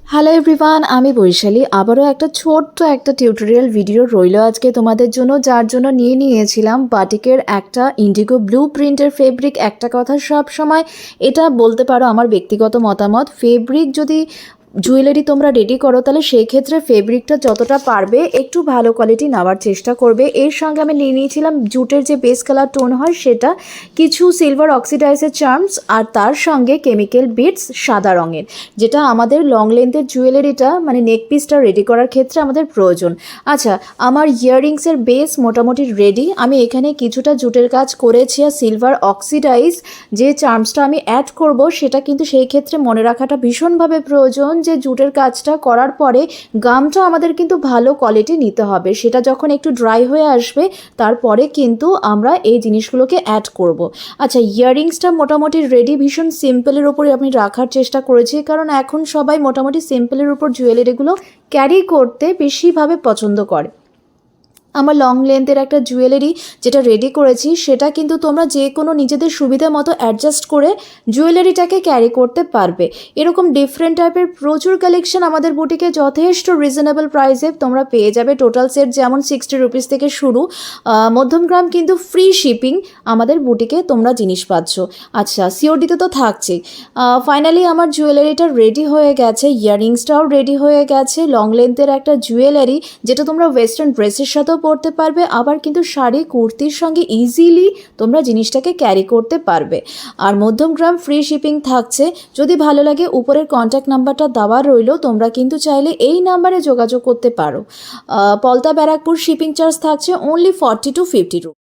Hello everyone, আমি বৈশালী। আবারও একটা ছোট্ট একটা টিউটোরিয়াল ভিডিও রইল আজকে তোমাদের জন্য, যার জন্য নিয়েছিলাম বাটিকের একটা ইন্ডিগো ব্লু প্রিন্টের ফেব্রিক। একটা কথা সব সময় এটা বলতে পারো, আমার ব্যক্তিগত মতামত, ফেব্রিক যদি জুয়েলারি তোমরা রেডি করো তাহলে সেই ক্ষেত্রে ফেব্রিকটা যতটা পারবে একটু ভালো কোয়ালিটি নেওয়ার চেষ্টা করবে। এর সঙ্গে আমি নিয়েছিলাম জুটের যে বেস কালার টোন হয় সেটা, কিছু সিলভার অক্সিডাইজের চার্মস, আর তার সঙ্গে কেমিক্যাল বিটস সাদা রঙের, যেটা আমাদের লং লেন্থের জুয়েলারিটা মানে নেক পিসটা রেডি করার ক্ষেত্রে আমাদের প্রয়োজন। আচ্ছা, আমার ইয়াররিংসের বেস মোটামুটি রেডি। আমি এখানে কিছুটা জুটের কাজ করেছি, আর সিলভার অক্সিডাইজ যে চার্মসটা আমি অ্যাড করব সেটা কিন্তু সেই ক্ষেত্রে মনে রাখাটা ভীষণভাবে প্রয়োজন যে জুটের কাজটা করার পরে গামটা আমাদের কিন্তু ভালো কোয়ালিটি নিতে হবে। সেটা যখন একটু ড্রাই হয়ে আসবে তারপরে কিন্তু আমরা এই জিনিসগুলোকে অ্যাড করব। আচ্ছা, ইয়াররিংসটা মোটামুটি রেডি। ভীষণ সিম্পলের উপরে আমি রাখার চেষ্টা করেছি, কারণ এখন সবাই মোটামুটি সিম্পলের উপর জুয়েলারিগুলো ক্যারি করতে বেশিভাবে পছন্দ করে। আমার লং লেন্থের একটা জুয়েলারি যেটা রেডি করেছি সেটা কিন্তু তোমরা যে কোনো নিজেদের সুবিধা মতো অ্যাডজাস্ট করে জুয়েলারিটাকে ক্যারি করতে পারবে। এরকম ডিফারেন্ট টাইপের প্রচুর কালেকশন আমাদের বুটিকে যথেষ্ট রিজনেবল প্রাইসে তোমরা পেয়ে যাবে। টোটাল সেট যেমন 60 রুপিস থেকে শুরু, মধ্যমগ্রাম কিন্তু ফ্রি শিপিং আমাদের বুটিকে তোমরা জিনিস পাচ্ছ। আচ্ছা, সিওডিতে তো থাকছেই। ফাইনালি আমার জুয়েলারিটা রেডি হয়ে গেছে, ইয়াররিংসটাও রেডি হয়ে গেছে। লং লেন্থের একটা জুয়েলারি যেটা তোমরা ওয়েস্টার্ন ড্রেসের সাথেও পরতে পারবে, আবার কিন্তু শাড়ি কুর্তির সঙ্গে ইজিলি তোমরা জিনিসটাকে ক্যারি করতে পারবে। আর মধ্যমগ্রাম ফ্রি শিপিং থাকছে। যদি ভালো লাগে উপরের কন্ট্যাক্ট নাম্বারটা দেওয়া রইল, তোমরা কিন্তু চাইলে এই নাম্বারে যোগাযোগ করতে পারো। পলতা ব্যারাকপুর শিপিং চার্জ থাকছে অনলি 40 to 50 রুপিস।